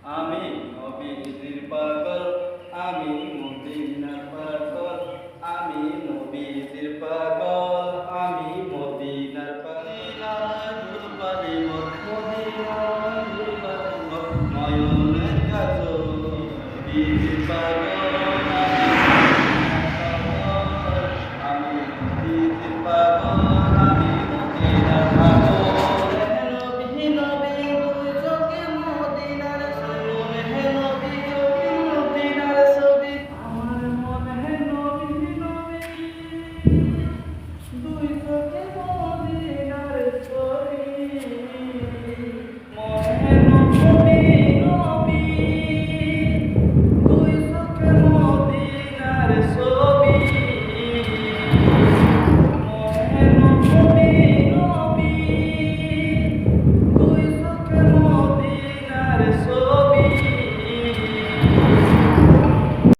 আমি নবীজির পাগল, আমি মদিনার পাগল, আমি নবীজির পাগল, আমি মদিনার পাগল। দুর্বালি মদিনার দুর্বালি নয়নের কাজল, নবীজির পাগল।